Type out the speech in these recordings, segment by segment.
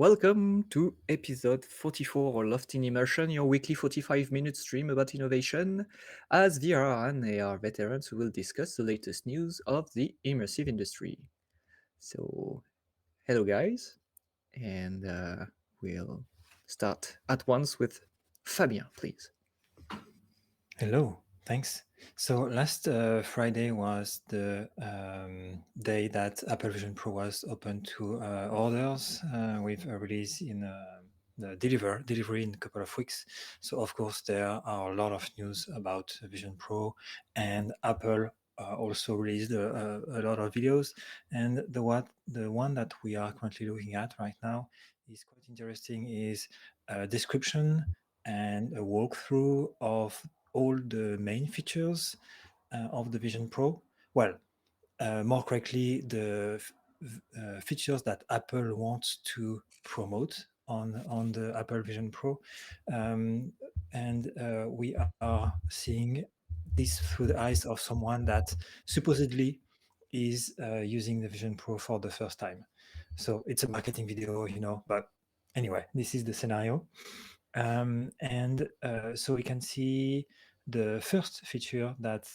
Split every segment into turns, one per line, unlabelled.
Welcome to episode 44 of Lost in Immersion, your weekly 45-minute stream about innovation. As VR and AR veterans, we will discuss the latest news of the immersive industry. So, hello guys, and we'll start at once with Fabien, please.
Hello, thanks. So last Friday was the day that Apple Vision Pro was open to orders with a release in the delivery in a couple of weeks. So of course there are a lot of news about Vision Pro, and Apple also released a lot of videos. And the one that we are currently looking at right now is quite interesting. Is a description and a walkthrough of all the main features of the Vision Pro. Well, more correctly, the features that Apple wants to promote on the Apple Vision Pro. And we are seeing this through the eyes of someone that supposedly is using the Vision Pro for the first time. So it's a marketing video, but anyway, this is the scenario. And so we can see the first feature that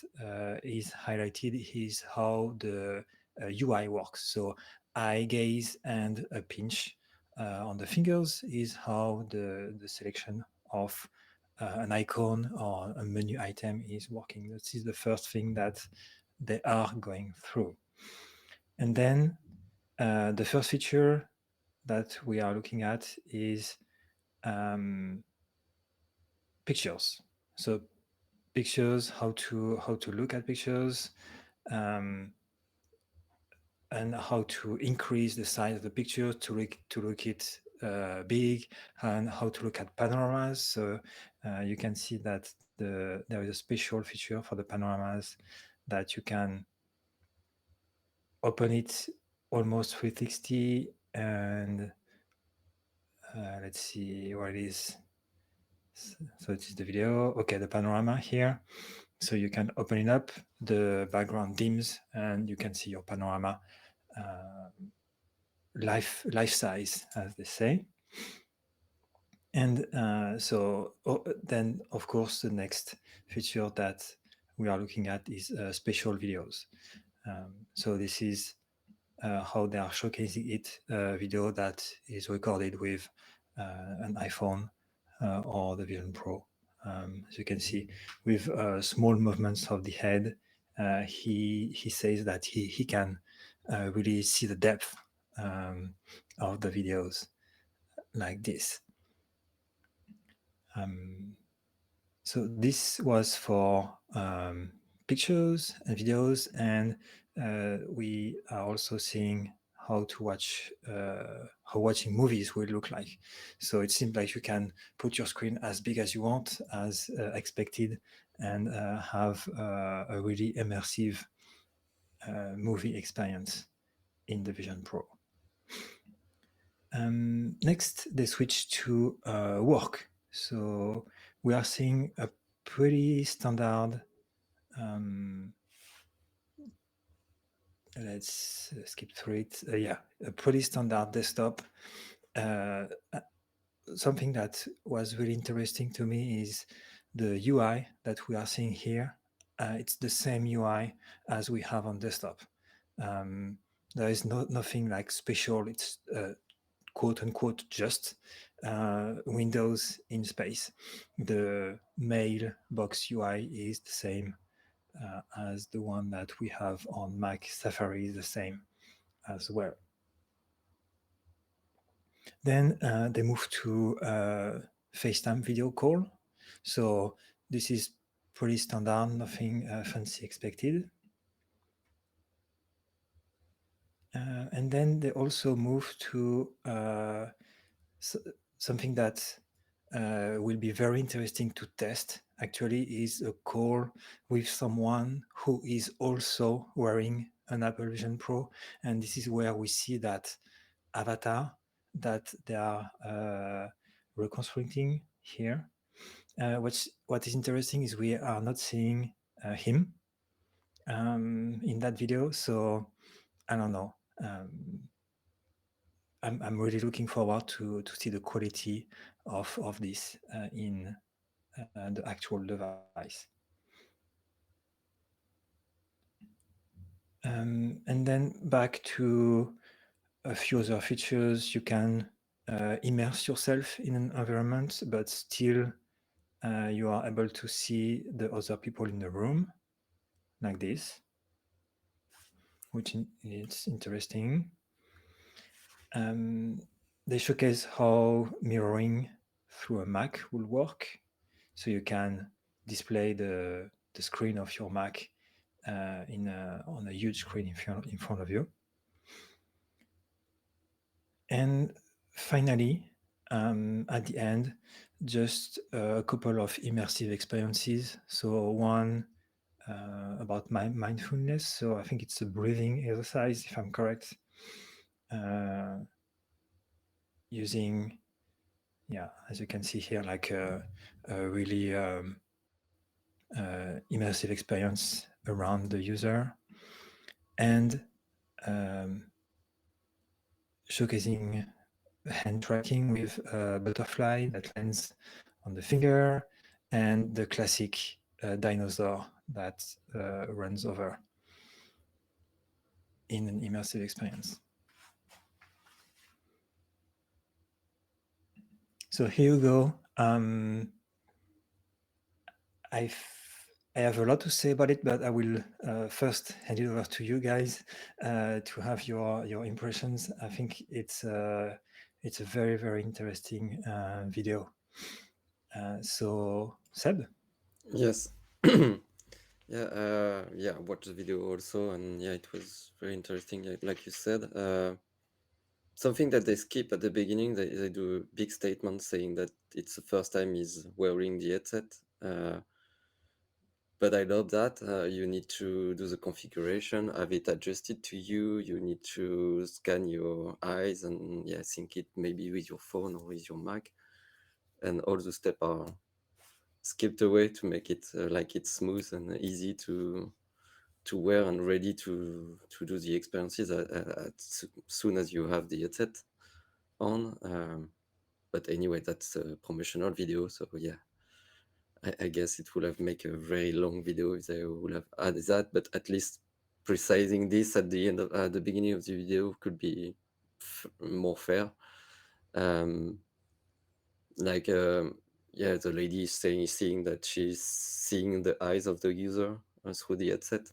is highlighted is how the UI works. So eye gaze and a pinch on the fingers is how the selection of an icon or a menu item is working. This is the first thing that they are going through. And then the first feature that we are looking at is pictures. So pictures, how to look at pictures, um, and how to increase the size of the picture to look it big, and how to look at panoramas. So you can see that there is a special feature for the panoramas that you can open it almost 360, and let's see where it is. So it is the video. Okay, the panorama here. So you can open it up, the background dims, and you can see your panorama life size, as they say. And then, of course, the next feature that we are looking at is special videos. So this is how they are showcasing it, a video that is recorded with an iPhone or the Vision Pro. As you can see, with small movements of the head, he says that he can really see the depth of the videos like this. So this was for pictures and videos, and we are also seeing how to watch how watching movies will look like. So it seems like you can put your screen as big as you want, as expected, and have a really immersive movie experience in the Vision Pro. Next, they switch to work. So we are seeing a pretty standard, let's skip through it. A pretty standard desktop. Something that was really interesting to me is the UI that we are seeing here. It's the same UI as we have on desktop. There is nothing like special. It's quote unquote just Windows in space. The mailbox UI is the same as the one that we have on Mac. Safari is the same as well. Then they move to FaceTime video call. So this is pretty standard, nothing fancy expected. And then they also move to something that will be very interesting to test, actually, is a call with someone who is also wearing an Apple Vision Pro. And this is where we see that avatar that they are reconstructing here. What is interesting is we are not seeing him in that video. So I don't know. I'm really looking forward to see the quality of this in the actual device. And then back to a few other features. You can immerse yourself in an environment, but still you are able to see the other people in the room like this, which is interesting. They showcase how mirroring through a Mac will work. So you can display the screen of your Mac on a huge screen in front of you. And finally, at the end, just a couple of immersive experiences. So one about mindfulness. So I think it's a breathing exercise, if I'm correct, using, yeah, as you can see here, like a really immersive experience around the user, and um, showcasing hand tracking with a butterfly that lands on the finger, and the classic dinosaur that runs over in an immersive experience. So here you go. I have a lot to say about it, but I will first hand it over to you guys to have your impressions. I think it's a very, very interesting video. So Seb?
Yes. Yeah, I watched the video also, and yeah, it was very interesting. Like you said, something that they skip at the beginning, they do a big statement saying that it's the first time he's wearing the headset. But I love that. You need to do the configuration, have it adjusted to you. You need to scan your eyes and yeah, sync it maybe with your phone or with your Mac, and all the steps are skipped away to make it like it's smooth and easy to wear and ready to do the experiences soon as you have the headset on. But anyway, that's a promotional video, so yeah, I guess it would have make a very long video if they would have added that. But at least precising this at the end of at the beginning of the video could be more fair. Um, like yeah, the lady is seeing that she's seeing the eyes of the user through the headset.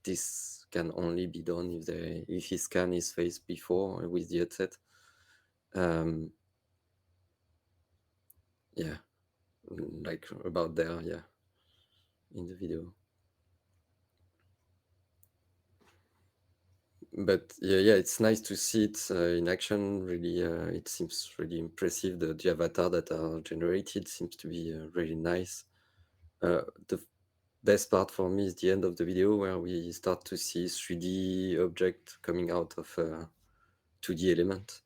This can only be done if he scan his face before with the headset. Um, yeah, like about there, yeah, in the video. But yeah, it's nice to see it in action. Really, it seems really impressive. The avatar that are generated seems to be really nice. The best part for me is the end of the video where we start to see 3D object coming out of 2D element,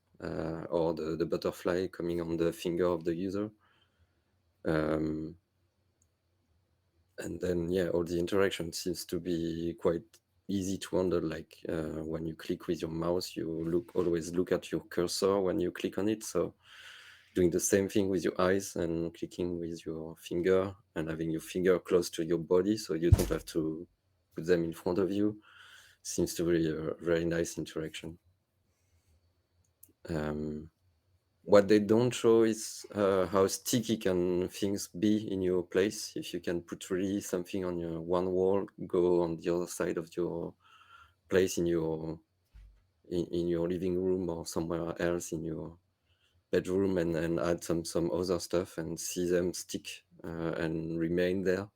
or the butterfly coming on the finger of the user. And then yeah, all the interaction seems to be quite easy to handle. Like when you click with your mouse, you always look at your cursor when you click on it. So doing the same thing with your eyes and clicking with your finger and having your finger close to your body so you don't have to put them in front of you seems to be a very nice interaction. What they don't show is how sticky can things be in your place. If you can put really something on your one wall, go on the other side of your place in your living room or somewhere else in your bedroom, and add some other stuff and see them stick and remain there.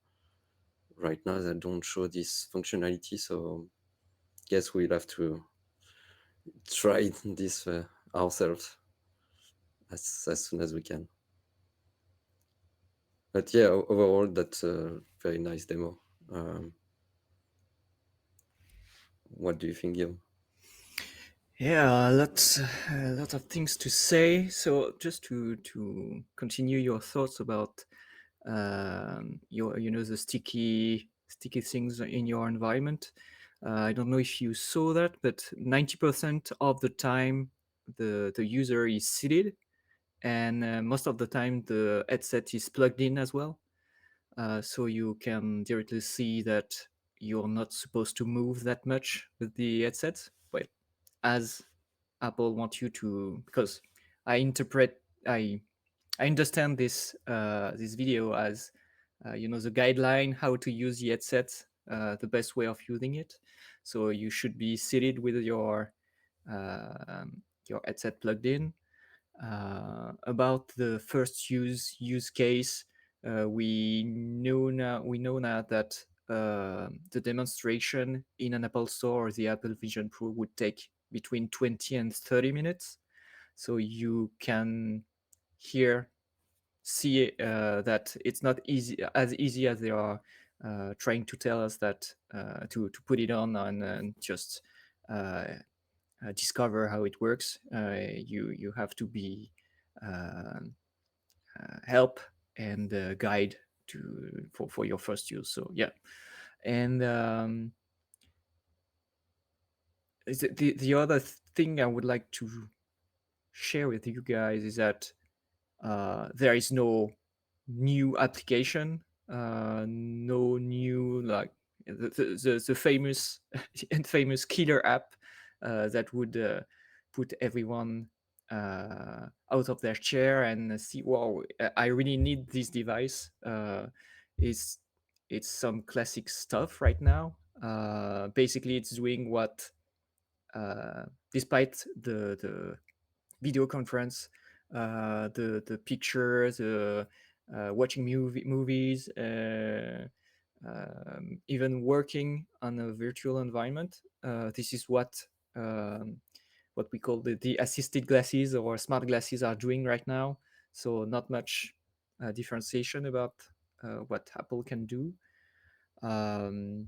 Right now, they don't show this functionality, so guess we'll have to try this ourselves as soon as we can. But yeah, overall, that's a very nice demo. What do you think, Guillaume?
Yeah, a lot of things to say. So just to continue your thoughts about your the sticky things in your environment. I don't know if you saw that, but 90% of the time the user is seated, and most of the time the headset is plugged in as well, so you can directly see that you're not supposed to move that much with the headset. But as Apple wants you to, because I interpret, I understand this video as the guideline how to use the headset, the best way of using it. So you should be seated with your headset plugged in. About the first use case, we know now that the demonstration in an Apple Store or the Apple Vision Pro would take between 20 and 30 minutes. So you can here see that it's not easy as they are trying to tell us that to put it on and just uh, discover how it works. You have to be uh, help and guide for your first use. So yeah, and the other thing I would like to share with you guys is that there is no new application, no new like the famous famous killer app that would put everyone out of their chair and see, wow, I really need this device. Is It's some classic stuff right now. Basically, it's doing what, despite the video conference, the pictures, watching movies, even working on a virtual environment. This is what we call the assisted glasses or smart glasses are doing right now. So not much differentiation about what Apple can do. Um,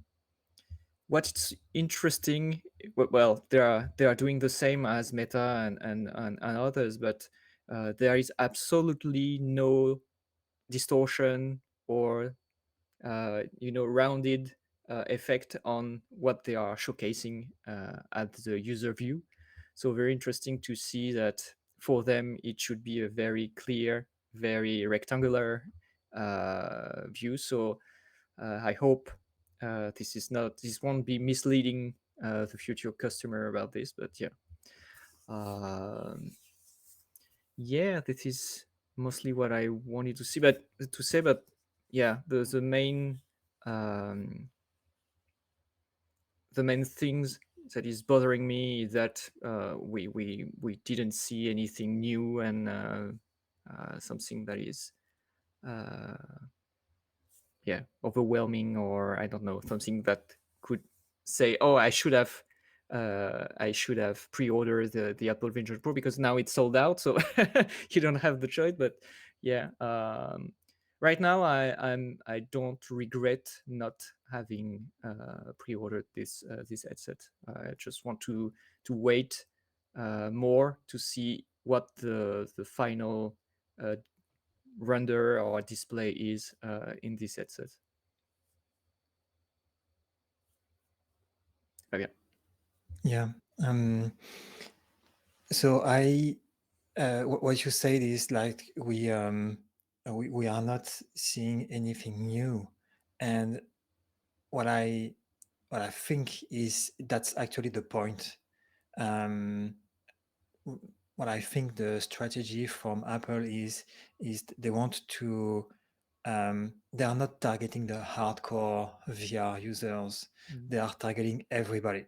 what's interesting, well, they are doing the same as Meta and others, but there is absolutely no distortion or rounded effect on what they are showcasing at the user view. So very interesting to see that for them it should be a very clear, very rectangular view. So I hope this won't be misleading the future customer about this. But yeah, um, yeah, this is mostly what I wanted to see. But to say, but yeah, um, the main things that is bothering me is that we didn't see anything new and something that is uh, yeah, overwhelming, or I don't know, something that could say, oh, I should have pre-ordered the Apple Vision Pro because now it's sold out, so you don't have the choice. But yeah, right now I don't regret not having pre-ordered this headset. I just want to wait more to see what the final uh, render or display is in this headset. Fabien.
Yeah. Um, so what you said is like we are not seeing anything new, and what I what I think is that's actually the point. Um, what I think the strategy from Apple is they want to they are not targeting the hardcore VR users.
Mm.
They are targeting everybody.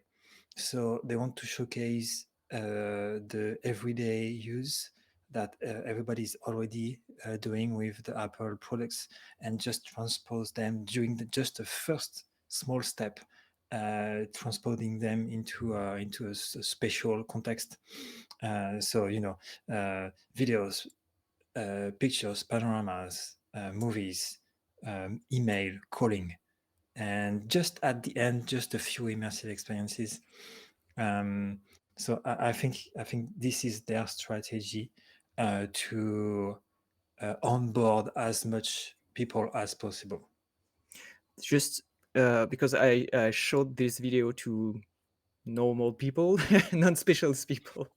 So they want to showcase the everyday use that everybody is already doing with the Apple products and just transpose them during just the first small step, transposing them into a special context. So videos, pictures, panoramas, movies, email, calling, and just at the end, just a few immersive experiences. So I think this is their strategy to onboard as much people as possible.
Just because I showed this video to normal people, non-specialist people,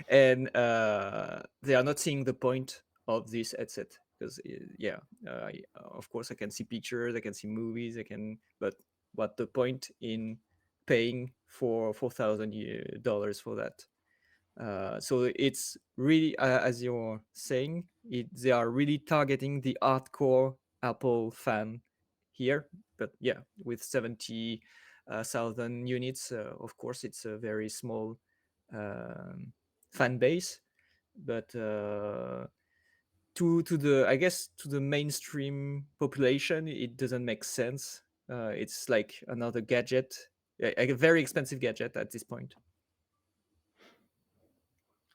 And they are not seeing the point of this headset because yeah, of course I can see pictures, I can see movies, I can, but what the point in paying for $4,000 for that? So it's really, as you're saying, they are really targeting the hardcore Apple fan here. But yeah, with 70,000 units, of course, it's a very small um, fan base. But to the, I guess, to the mainstream population, it doesn't make sense. It's like another gadget, a very expensive gadget at this point.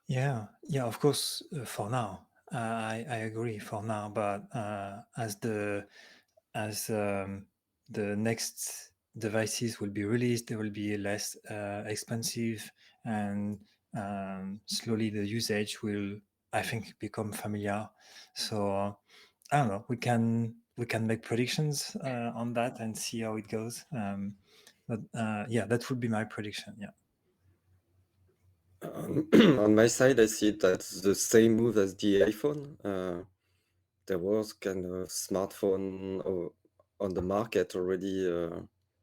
Yeah, yeah, of course, for now. I agree for now, but as the next devices will be released, they will be less expensive, and slowly the usage will, I think, become familiar. So I don't know. We can make predictions on that and see how it goes. But yeah, that would be my prediction. Yeah.
On my side, I see it as the same move as the iPhone. There was kind of smartphone on the market already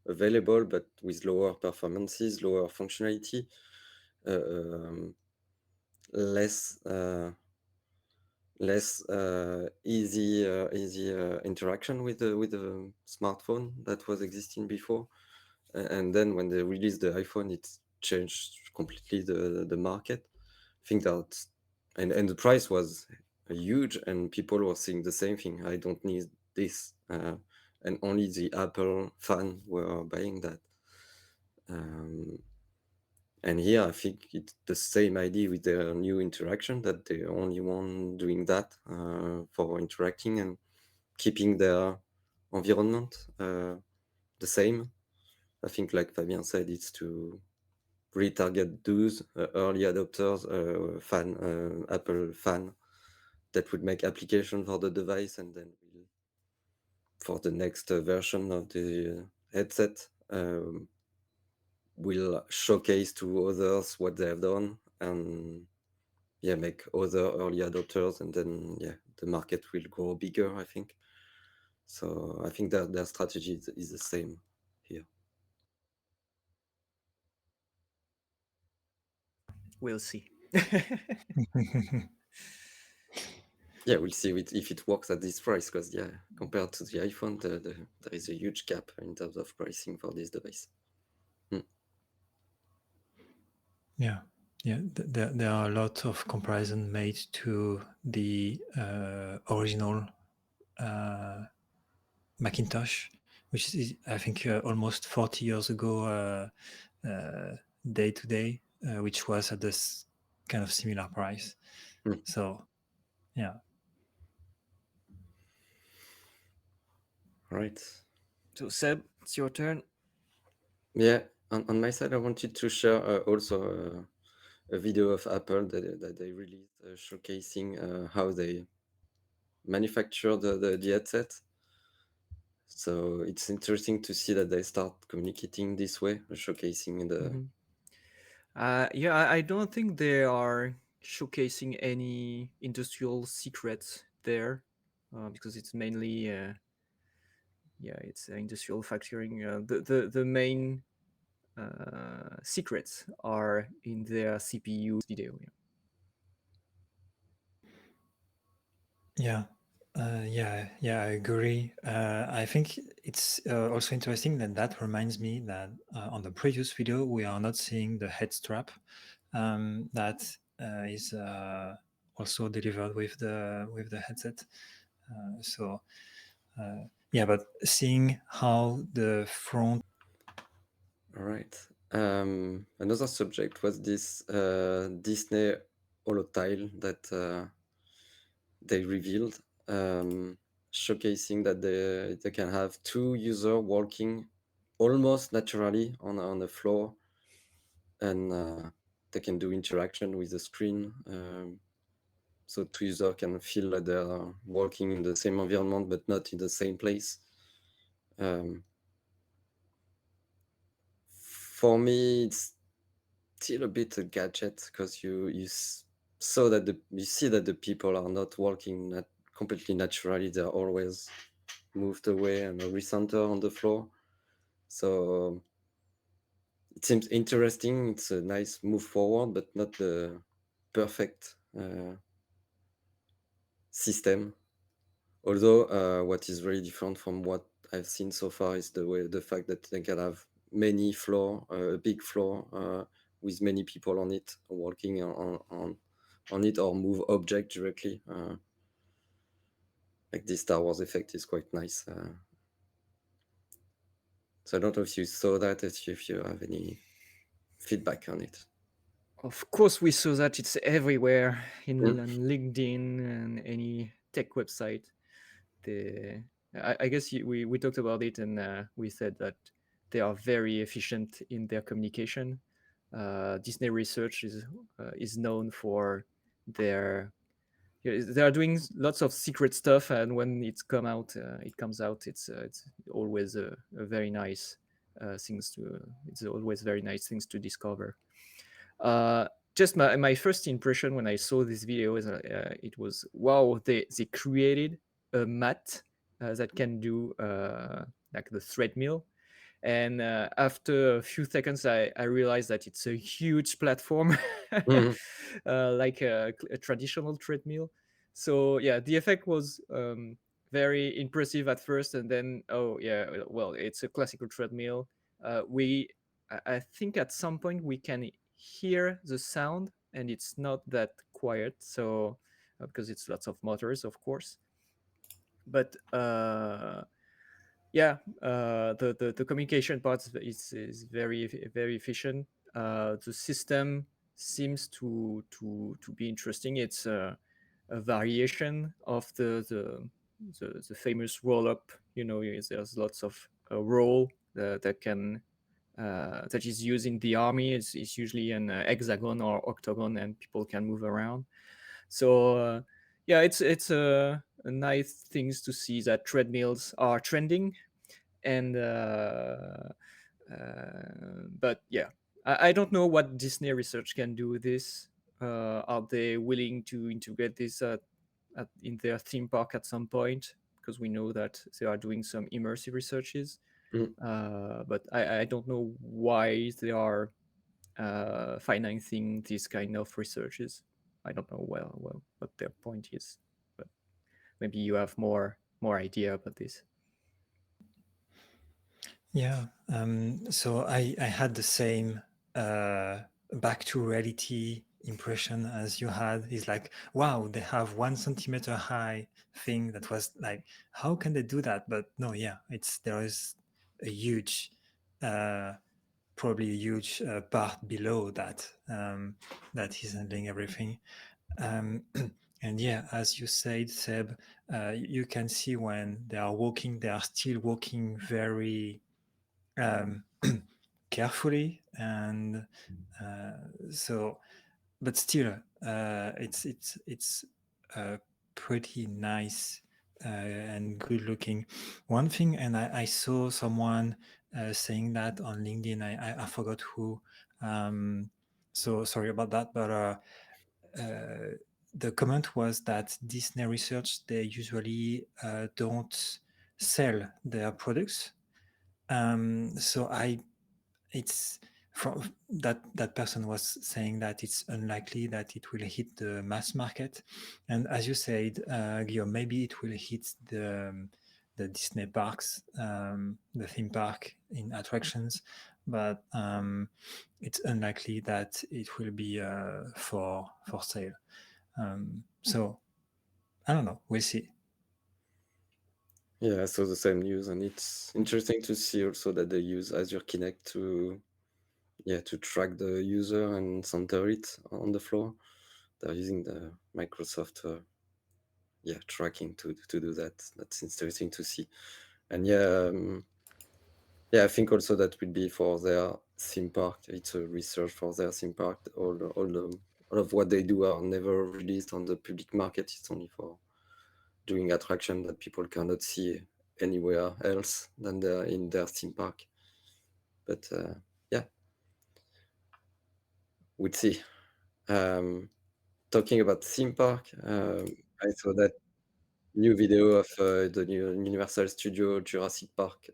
available, but with lower performances, lower functionality, um, less easy interaction with the smartphone that was existing before. And then when they released the iPhone, it changed completely the market. I think that, and the price was huge, and people were saying the same thing. I don't need this, and only the Apple fan were buying that. Um, and here, I think it's the same idea with their new interaction, that the only one doing that for interacting and keeping their environment the same. I think, like Fabien said, it's to retarget those early adopters, Apple fan that would make application for the device, and then for the next version of the headset, will showcase to others what they have done, and yeah, make other early adopters, and then yeah, the market will grow bigger, I think. So I think that their strategy is the same here.
We'll see.
Yeah, we'll see if it works at this price, because yeah, compared to the iPhone, there is a huge gap in terms of pricing for this device.
Yeah, yeah. There are a lot of comparison made to the original Macintosh, which is, I think, almost 40 years ago, day to day, which was at this kind of similar price.
Mm.
So, yeah.
Right.
So Seb, it's your turn.
Yeah, on my side, I wanted to share also a video of Apple that they released showcasing how they manufacture the headset. So it's interesting to see that they start communicating this way, showcasing the.
Mhm. Yeah, I don't think they are showcasing any industrial secrets there, because it's mainly, yeah, it's industrial factoring. The main secrets are in their CPU video. Yeah.
Yeah. Yeah, I agree. I think it's also interesting that reminds me that on the previous video we are not seeing the head strap that is also delivered with the headset. So yeah, but seeing how the front.
All right. Another subject was this Disney holotile that they revealed, showcasing that they can have two users walking almost naturally on the floor, and they can do interaction with the screen. So two users can feel that they're walking in the same environment but not in the same place. For me, still a bit a gadget, because saw that you see that the people are not walking completely naturally. They're always moved away and recenter on the floor. So it seems interesting. It's a nice move forward, but not the perfect system. Although what is very different from what I've seen so far is the fact that they can have many floor, a big floor with many people on it, walking on it, or move object directly. Like this Star Wars effect is quite nice. So I don't know if you saw that, if you have any feedback on it.
Of course, we saw that it's everywhere
Mm.
on LinkedIn and any tech website. The I guess we talked about it, and we said that they are very efficient in their communication. Disney Research is known for their they are doing lots of secret stuff, and when it comes out, it's always a very nice things to it's always very nice things to discover. uh just my first impression when I saw this video is it was, wow, they created a mat that can do like the treadmill. And after a few seconds, I realized that it's a huge platform,
Mm.
like a traditional treadmill. So yeah, the effect was very impressive at first, and then, oh yeah, well, it's a classical treadmill. I think at some point we can hear the sound, and it's not that quiet. So because it's lots of motors, of course. But yeah, the communication part is very efficient. The system seems to be interesting. It's a variation of the famous roll up. There's lots of roll that is used in the army. It's usually an hexagon or octagon, and people can move around. So yeah, it's a nice things to see that treadmills are trending. And but yeah, I don't know what Disney Research can do with this. Are they willing to integrate this in their theme park at some point? Because we know that they are doing some immersive researches.
Mm.
But I don't know why they are financing these kind of researches. I don't know well what their point is, but maybe you have more idea about this.
Yeah. So I had the same back to reality impression as you had. Is like, wow, they have 1 centimeter high thing that was like, how can they do that? But no, yeah, there is a huge, probably a huge part below that that is handling everything. Um, and yeah, as you said, Seb, you can see when they are walking, they are still walking very um, carefully, and so, but still, it's pretty nice and good looking. One thing, and I saw someone saying that on LinkedIn. I forgot who. So sorry about that, but the comment was that Disney Research, they usually don't sell their products. So it's from that person was saying that it's unlikely that it will hit the mass market, and as you said, Guillaume, maybe it will hit the Disney parks, the theme park in attractions, but it's unlikely that it will be for sale. So I don't know. We'll see.
Yeah, I saw the same news, and it's interesting to see also that they use Azure Kinect to track the user and center it on the floor. They're using the Microsoft tracking to do that. That's interesting to see. And I think also that will be for their theme park. It's a research for their theme park. All of what they do are never released on the public market. It's only for doing attraction that people cannot see anywhere else than in their theme park. But yeah, we'd see. Talking about theme park, I saw that new video of the new Universal Studio Jurassic Park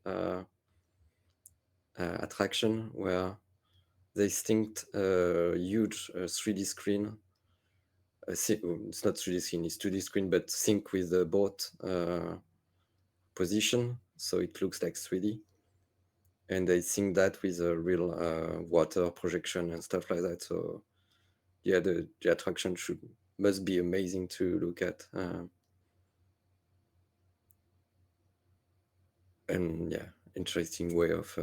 attraction where they synced a huge 3D screen. It's not 3D screen, it's 2D screen, but sync with the boat position, so it looks like 3D. And they sync that with a real water projection and stuff like that. So yeah, the attraction must be amazing to look at. And yeah, interesting way of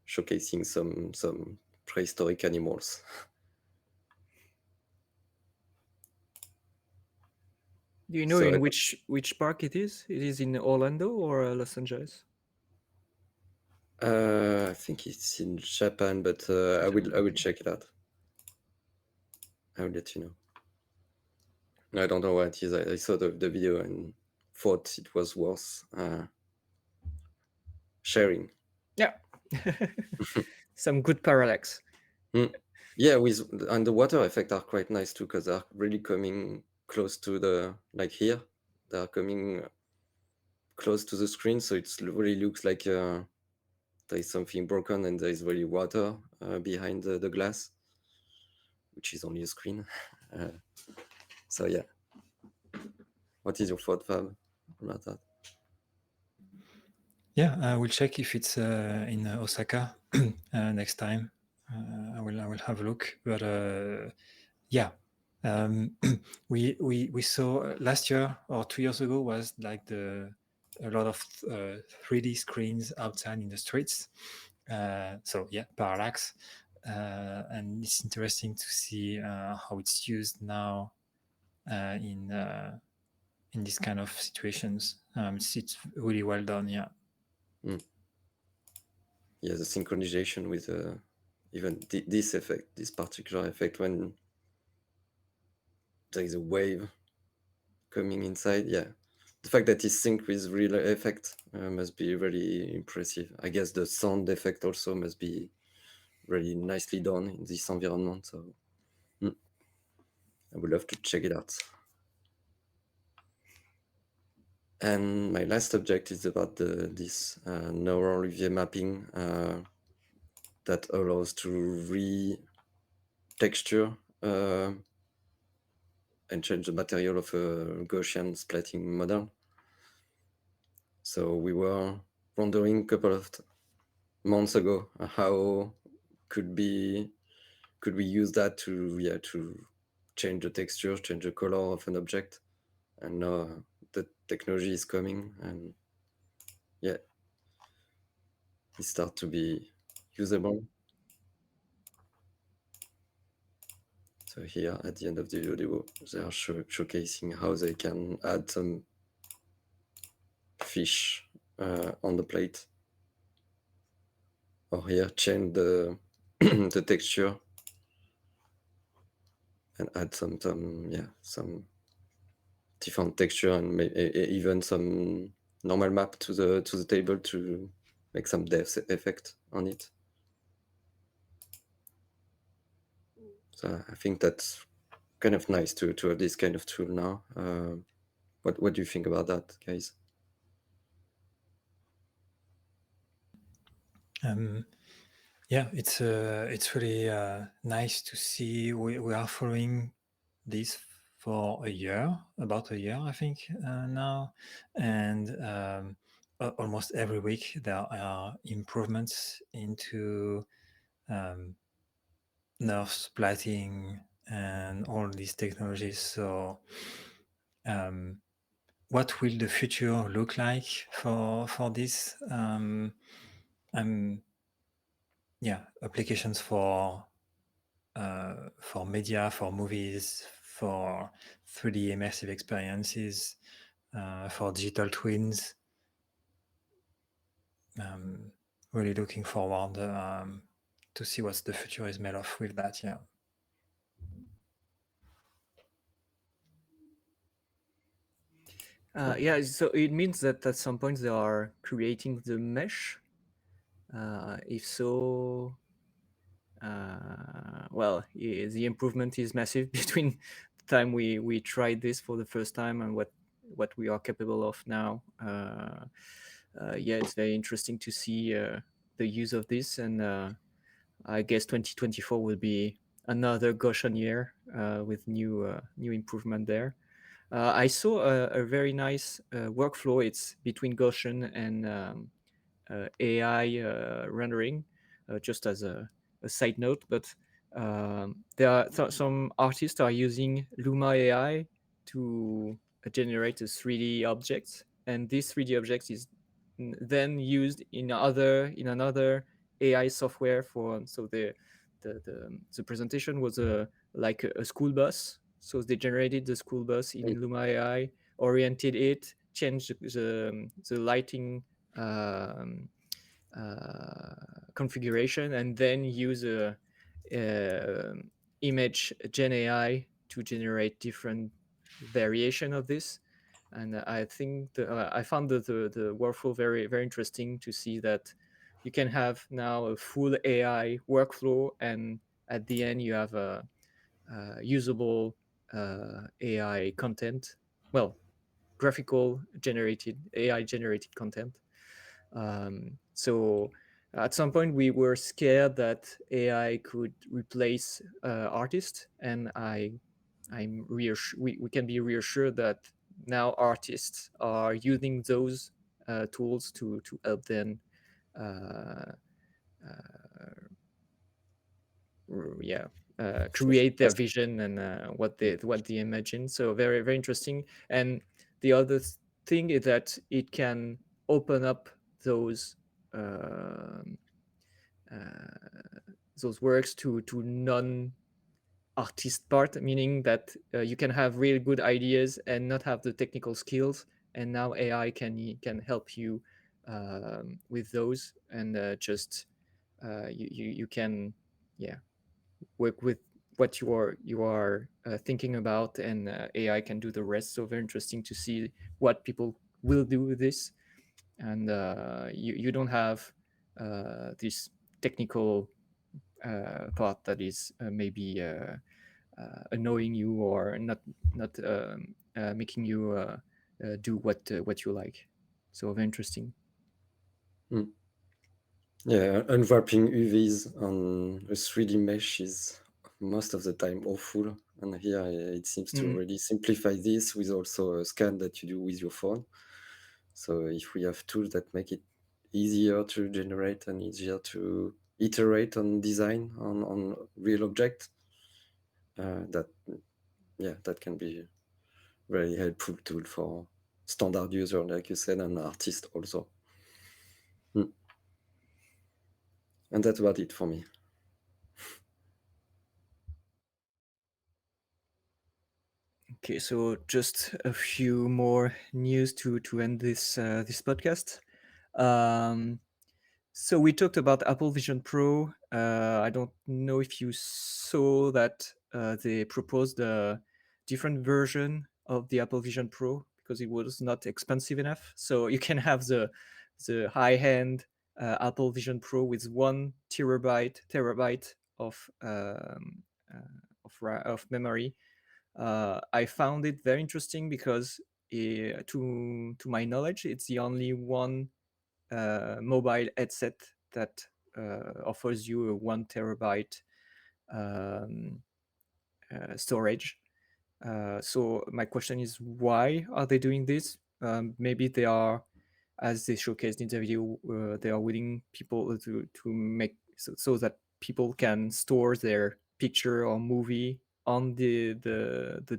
showcasing some prehistoric animals.
Do you know
So
in which park it is? It is in Orlando or Los Angeles?
I think it's in Japan, but I will check it out. I will let you know. I don't know what it is. I saw the video and thought it was worth sharing.
Yeah. Some good parallax.
Yeah, and the water effect are quite nice too, because they're really coming close to like here. They're coming close to the screen, so it really looks like there is something broken and there is really water behind the glass, which is only a screen. So yeah. What is your thought, Fab, about that?
Yeah, I will check if it's in Osaka next time. I will have a look. But yeah, we saw last year or 2 years ago was like a lot of 3D screens outside in the streets. So yeah, parallax, and it's interesting to see how it's used now in this kind of situations. It's really well done. Yeah.
Yeah, the synchronization with even this effect, this particular effect when there is a wave coming inside. Yeah, the fact that it's synced with real effect must be really impressive. I guess the sound effect also must be really nicely done in this environment. So I would love to check it out. And my last subject is about this neural Olivier mapping that allows to re-texture and change the material of a Gaussian splatting model. So we were wondering a couple of months ago how could we use that to change the texture, change the color of an object, and now the technology is coming, and yeah, it starts to be usable. So here at the end of the video, they are showcasing how they can add some fish on the plate, or here change the the texture and add some different texture and even some normal map to the table to make some depth effect on it. So I think that's kind of nice to have this kind of tool now. What do you think about that, guys?
Yeah, it's really nice to see. We are following this for about a year, I think now, and almost every week there are improvements into nerve splatting and all these technologies. So what will the future look like for this? Yeah, applications for media, for movies, for 3D immersive experiences, for digital twins. Really looking forward to see what the future is made of with that. Yeah.
Yeah, so it means that at some point they are creating the mesh. If so, well, the improvement is massive between the time we tried this for the first time and what we are capable of now. Yeah, it's very interesting to see the use of this, and I guess 2024 will be another Goshen year with new improvement there. I saw a very nice workflow. It's between Goshen and AI rendering, just as a side note. But there are some artists are using Luma AI to generate a 3D object, and this 3D object is then used in another AI software for. So the presentation was like a school bus. So they generated the school bus
Mm.
in Luma AI, oriented it, changed the lighting um, configuration, and then use a image Gen AI to generate different variation of this. And I think I found the workflow very interesting to see that you can have now a full AI workflow, and at the end you have a usable AI content. Well, graphical generated AI generated content. So at some point we were scared that AI could replace artists, and we can be reassured that now artists are using those tools to help them uh, yeah create their
Yes.
vision and what they imagine. So very interesting. And the other thing is that it can open up those um, uh, those works to non artist part, meaning that you can have really good ideas and not have the technical skills, and now AI can help you with those, and just you can yeah work with what you are thinking about, and AI can do the rest. So very interesting to see what people will do with this, and you don't have this technical part that is maybe annoying you or not making you do what you like. So very interesting.
Mm. Yeah, unwrapping UVs on a 3D mesh is most of the time awful. And here it seems to
Mm.
really simplify this with also a scan that you do with your phone. So if we have tools that make it easier to generate and easier to iterate on design on real object, that yeah, that can be very helpful tool for standard user, like you said, and artist also. Mm. And that's about it for me.
Okay, so just a few more news to end this podcast. Um, so we talked about Apple Vision Pro. I don't know if you saw that they proposed a different version of the Apple Vision Pro because it was not expensive enough. So you can have the high end Apple Vision Pro with 1 terabyte of memory. I found it very interesting because, to my knowledge, it's the only one mobile headset that offers you a 1 terabyte um, storage. So my question is, why are they doing this? Maybe they are, as they showcased in the video, they are willing people to make so that people can store their picture or movie on the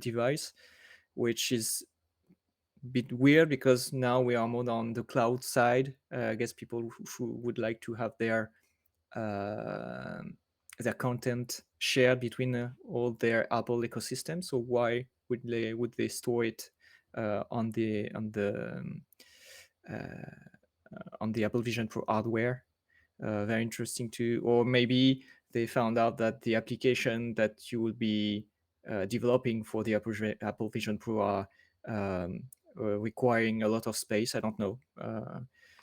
device, which is a bit weird because now we are more on the cloud side. I guess people who would like to have uh, their content shared between all their Apple ecosystem. So why would they store it on the Apple Vision Pro hardware? Very interesting too. Or maybe they found out that the application that you will be developing for the Apple Vision Pro are requiring a lot of space. I don't know.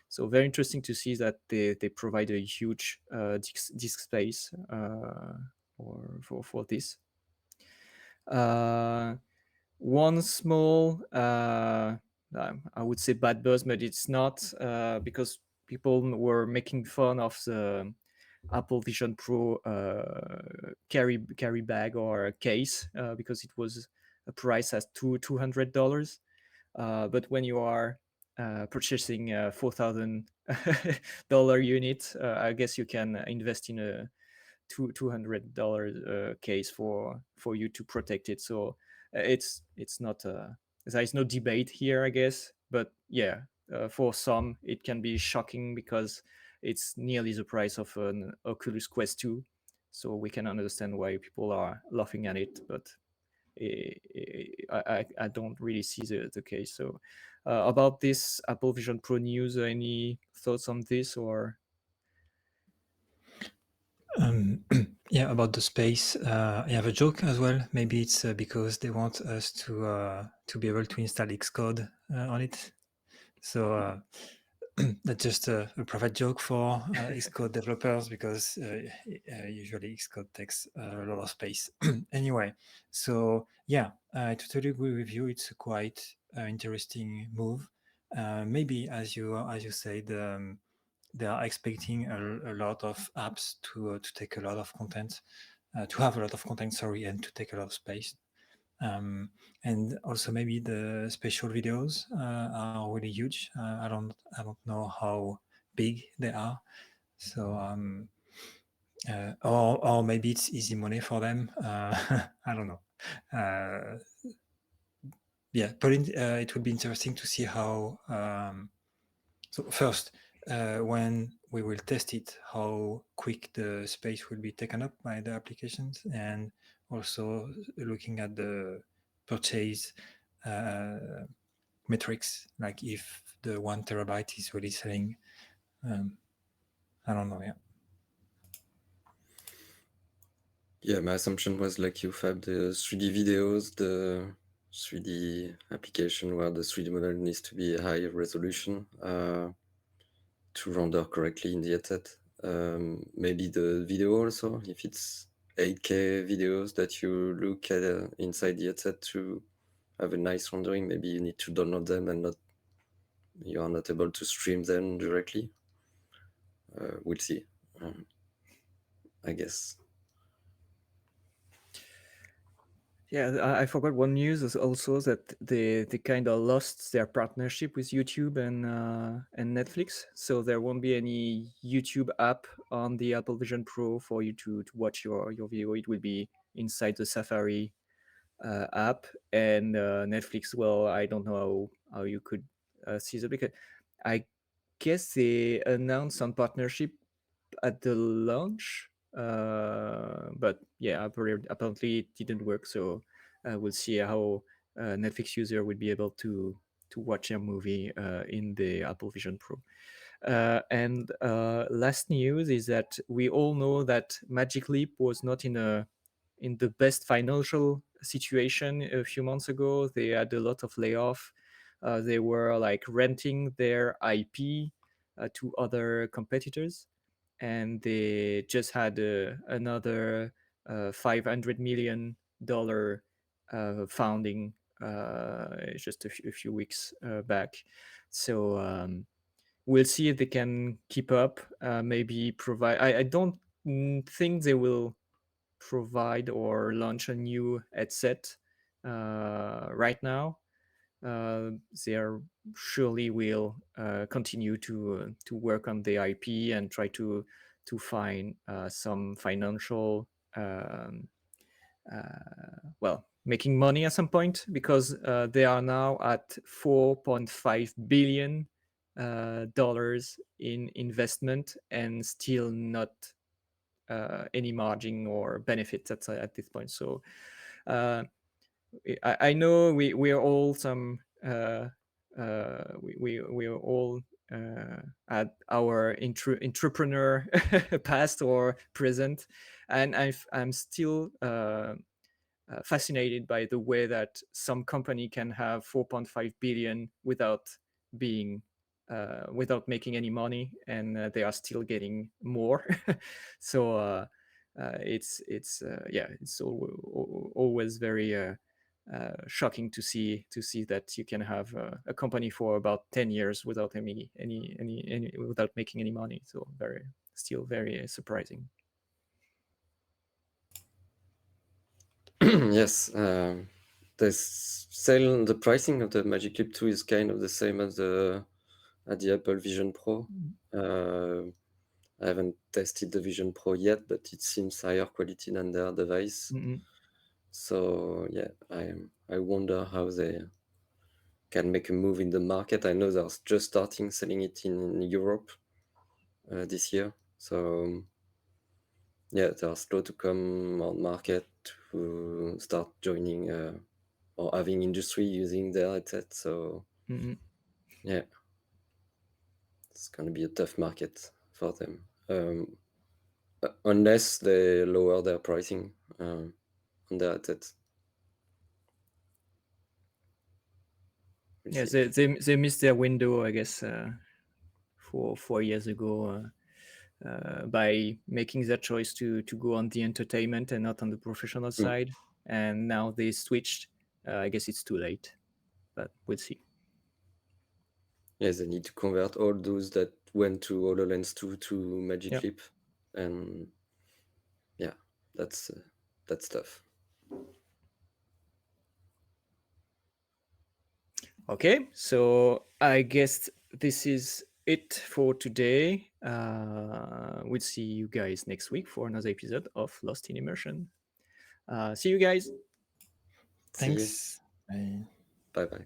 So very interesting to see that they provide a huge disk space for this. One small, I would say bad buzz, but it's not, because people were making fun of the Apple Vision Pro carry bag or case, because it was a price as $200. But when you are purchasing a $4,000 unit, I guess you can invest in a $200 case for you to protect it. So it's not there is no debate here, I guess. But yeah, for some it can be shocking because it's nearly the price of an Oculus Quest 2. So we can understand why people are laughing at it, but I don't really see the case. So about this Apple Vision Pro news, any thoughts on this? Or
Yeah, about the space, I have a joke as well. Maybe it's because they want us to be able to install Xcode on it. So that's just a private joke for Xcode developers, because usually Xcode takes a lot of space. Anyway, so yeah, I totally agree with you. It's a quite interesting move. Maybe as you said, they are expecting a lot of apps to take a lot of content, to have a lot of content, sorry, and to take a lot of space. And also maybe the special videos are really huge. I don't know how big they are. So or maybe it's easy money for them. I don't know. Yeah, but it would be interesting to see how. So first, when we will test it, how quick the space will be taken up by the applications, and also looking at the purchase uh, metrics, like if the 1 TB is really selling. I don't know. Yeah.
Yeah, my assumption was like you have the 3D videos, the 3D application where the 3D model needs to be high resolution to render correctly in the headset. Maybe the video also, if it's 8K videos that you look at inside the headset to have a nice rendering, maybe you need to download them and you are not able to stream them directly. We'll see, I guess.
yeah, I forgot one news is also that they kind of lost their partnership with YouTube and Netflix, so there won't be any YouTube app on the Apple Vision Pro for you to watch your video. It will be inside the Safari app, and Netflix. Well, I don't know how you could see that, because I guess they announced some partnership at the launch, but yeah, apparently it didn't work. So we'll see how Netflix user will be able to watch their movie in the Apple Vision Pro. And last news is that we all know that Magic Leap was not in the best financial situation a few months ago. They had a lot of layoff. They were like renting their IP to other competitors, and they just had another $500 million founding just a few weeks back. So we'll see if they can keep up. Maybe provide. I don't think they will provide or launch a new headset right now. They are surely will continue to work on the IP and try to find some financial well, making money at some point, because they are now at 4.5 billion dollars in investment and still not any margin or benefits at this point. So uh, I know we are all some we are all at our entrepreneur past or present, and I'm still fascinated by the way that some company can have 4.5 billion without being without making any money, and they are still getting more. So it's always very shocking to see that you can have a company for about 10 years without any without making any money. So very surprising.
Yes, the pricing of the Magic Leap 2 is kind of the same as the Apple Vision Pro. I haven't tested the Vision Pro yet, but it seems higher quality than their device.
Mm-mm.
So yeah, I wonder how they can make a move in the market. I know they're just starting selling it in Europe this year. So yeah, they are slow to come on market to start joining or having industry using their headset. So
Mm-mm.
yeah, it's gonna be a tough market for them. Unless they lower their pricing on their headsets. We'll
Yeah,
see.
they missed their window, I guess, 4 years ago, by making that choice to go on the entertainment and not on the professional
Mm.
side. And now they switched. I guess it's too late, but we'll see.
Yes, they need to convert all those that went to HoloLens 2 to Magic
Yeah.
Leap, and yeah, that's tough.
Okay, so I guess this is it for today. We'll see you guys next week for another episode of Lost in Immersion. See you guys.
See you.
Thanks. Bye.
Bye bye.